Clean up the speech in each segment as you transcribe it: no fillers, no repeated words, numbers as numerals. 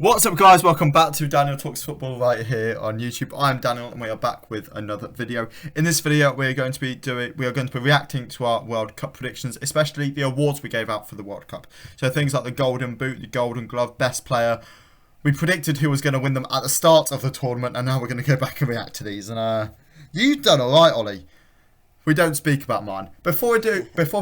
What's up, guys? Welcome back to Daniel Talks Football right here on YouTube. I'm Daniel and we are back with another video. In this video we are going to be reacting to our World Cup predictions, especially the awards we gave out for the World Cup. So things like the Golden Boot, the Golden Glove, Best Player. We predicted who was going to win them at the start of the tournament, and now we're going to go back and react to these. And you've done alright, Ollie. We don't speak about mine. Before we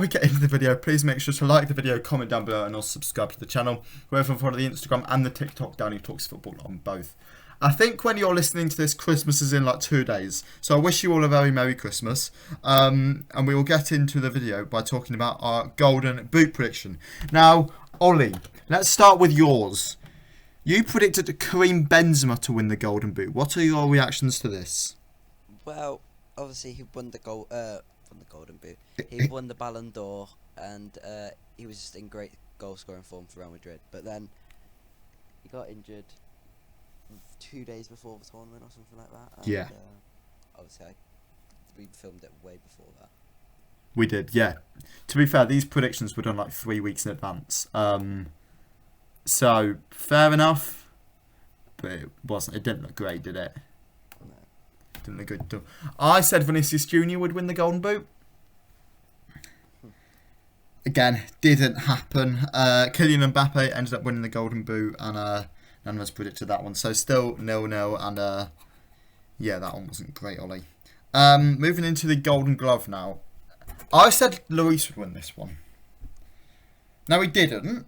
get into the video, please make sure to like the video, comment down below, and also subscribe to the channel. Go over and follow the Instagram and the TikTok, Daniel Talks Football, on both. I think when you're listening to this, Christmas is in like 2 days. So I wish you all a very Merry Christmas. And we will get into the video by talking about our Golden Boot prediction. Now, Ollie, let's start with yours. You predicted Karim Benzema to win the Golden Boot. What are your reactions to this? Well, obviously he won the Golden Boot. He won the Ballon d'Or, and he was just in great goal scoring form for Real Madrid. But then he got injured 2 days before the tournament or something like that. And, yeah. Obviously, we filmed it way before that. We did, yeah. To be fair, these predictions were done like 3 weeks in advance. So fair enough, but it wasn't. It didn't look great, did it? Didn't look good at all. I said Vinicius Junior would win the Golden Boot. Again, didn't happen. Kylian Mbappe ended up winning the Golden Boot, and none of us predicted that one. So still 0-0, and yeah, that one wasn't great, Ollie. Moving into the Golden Glove now. I said Lloris would win this one. Now he didn't,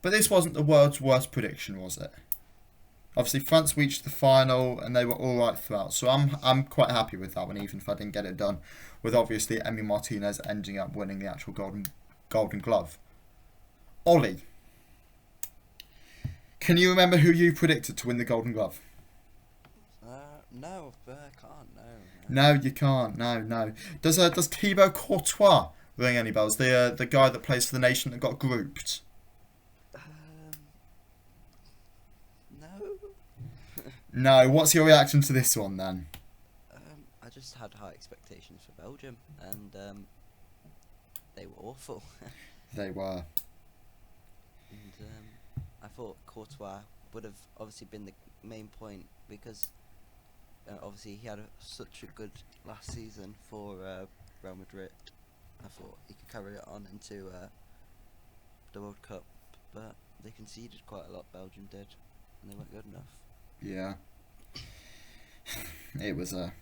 but this wasn't the world's worst prediction, was it? Obviously, France reached the final, and they were all right throughout. So I'm quite happy with that one, even if I didn't get it done. With obviously Emi Martinez ending up winning the actual Golden Glove. Ollie, can you remember who you predicted to win the Golden Glove? No, I can't. No, you can't. No. Does Thibaut Courtois ring any bells? The guy that plays for the nation that got grouped. No, what's your reaction to this one then? I just had high expectations for Belgium, and they were awful. They were. And I thought Courtois would have obviously been the main point, because obviously he had such a good last season for Real Madrid. I thought he could carry it on into the World Cup, but they conceded quite a lot, Belgium did, and they weren't good enough. Yeah, it was a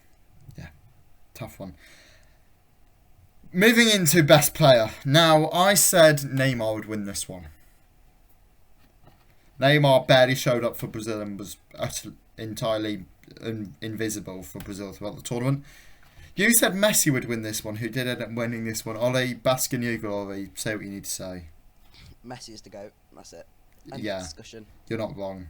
tough one. Moving into Best Player. Now, I said Neymar would win this one. Neymar barely showed up for Brazil and was entirely invisible for Brazil throughout the tournament. You said Messi would win this one, who did end up winning this one. Ollie, bask in your glory. Say what you need to say. Messi is the GOAT, that's it. End Yeah, discussion. You're not wrong.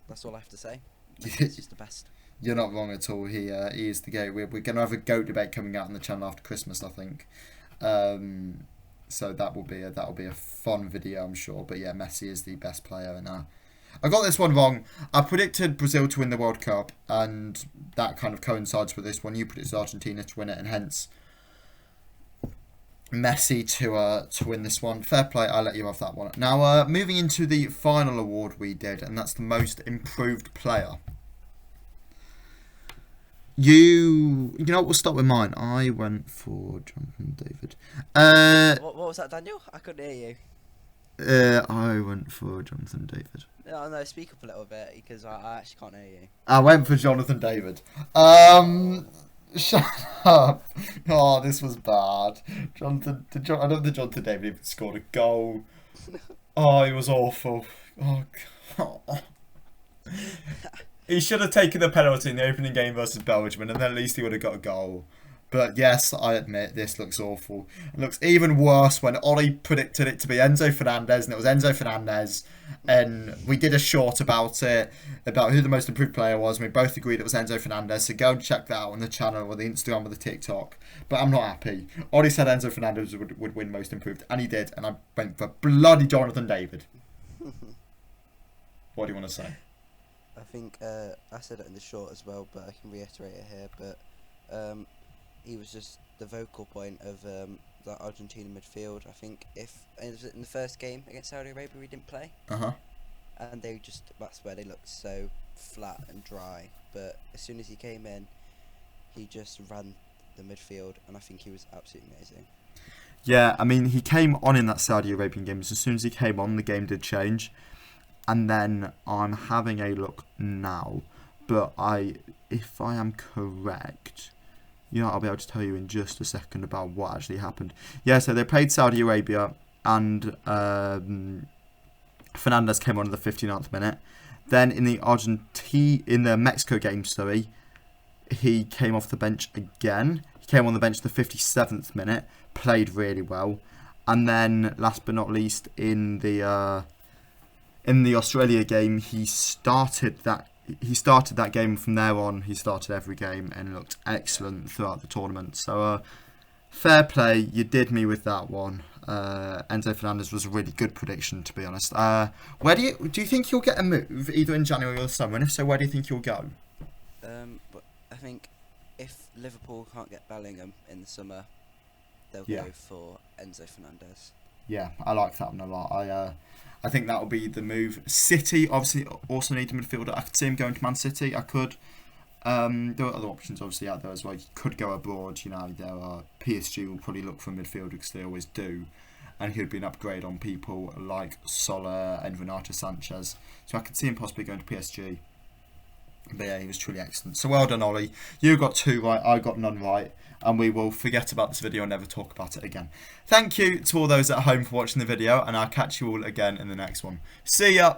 That's all I have to say. He's just the best. You're not wrong at all. He is the GOAT. We're going to have a GOAT debate coming out on the channel after Christmas, I think. So that will be a fun video, I'm sure. But yeah, Messi is the best player. And I got this one wrong. I predicted Brazil to win the World Cup, and that kind of coincides with this one. You predicted Argentina to win it, and hence Messi to win this one. Fair play, I'll let you have that one. Now, moving into the final award we did, and that's the most improved player. You know what, we'll start with mine. I went for Jonathan David. What was that, Daniel? I couldn't hear you. I went for Jonathan David. No, speak up a little bit, because I actually can't hear you. I went for Jonathan David. Shut up. Oh, this was bad. I don't think Jonathan David even scored a goal. Oh, it was awful. Oh, God. He should have taken the penalty in the opening game versus Belgium, and then at least he would have got a goal. But yes, I admit, this looks awful. It looks even worse when Ollie predicted it to be Enzo Fernandes, and it was Enzo Fernandes. And we did a short about it, about who the most improved player was, and we both agreed it was Enzo Fernandes. So go and check that out on the channel, or the Instagram, or the TikTok. But I'm not happy. Ollie said Enzo Fernandes would win most improved, and he did. And I went for bloody Jonathan David. What do you want to say? I think I said it in the short as well, but I can reiterate it here. But he was just the vocal point of the Argentina midfield. I think if it was in the first game against Saudi Arabia, we didn't play, Uh-huh. and that's where they looked so flat and dry. But as soon as he came in, he just ran the midfield, and I think he was absolutely amazing. Yeah, I mean, he came on in that Saudi Arabian game. As soon as he came on, the game did change. And then I'm having a look now. But if I am correct, I'll be able to tell you in just a second about what actually happened. Yeah, so they played Saudi Arabia, and Fernandes came on in the 59th minute. Then in the Mexico game, he came off the bench again. He came on the bench the 57th minute, played really well, and then last but not least in the Australia game, he started that game. From there on, he started every game and looked excellent throughout the tournament. So fair play, you did me with that one. Enzo Fernandez was a really good prediction, to be honest. Where do you think he'll get a move either in January or summer? And if so, where do you think he'll go? But I think if Liverpool can't get Bellingham in the summer, they'll Yeah. go for Enzo Fernandez. Yeah, I like that one a lot. I think that will be the move. City obviously also need a midfielder. I could see him going to Man City. I could. There are other options obviously out there as well. You could go abroad. There are PSG will probably look for a midfielder because they always do, and he would be an upgrade on people like Salah and Renato Sanchez. So I could see him possibly going to PSG. But yeah, he was truly excellent. So well done, Ollie. You got 2 right, I got none right. And we will forget about this video and never talk about it again. Thank you to all those at home for watching the video, and I'll catch you all again in the next one. See ya!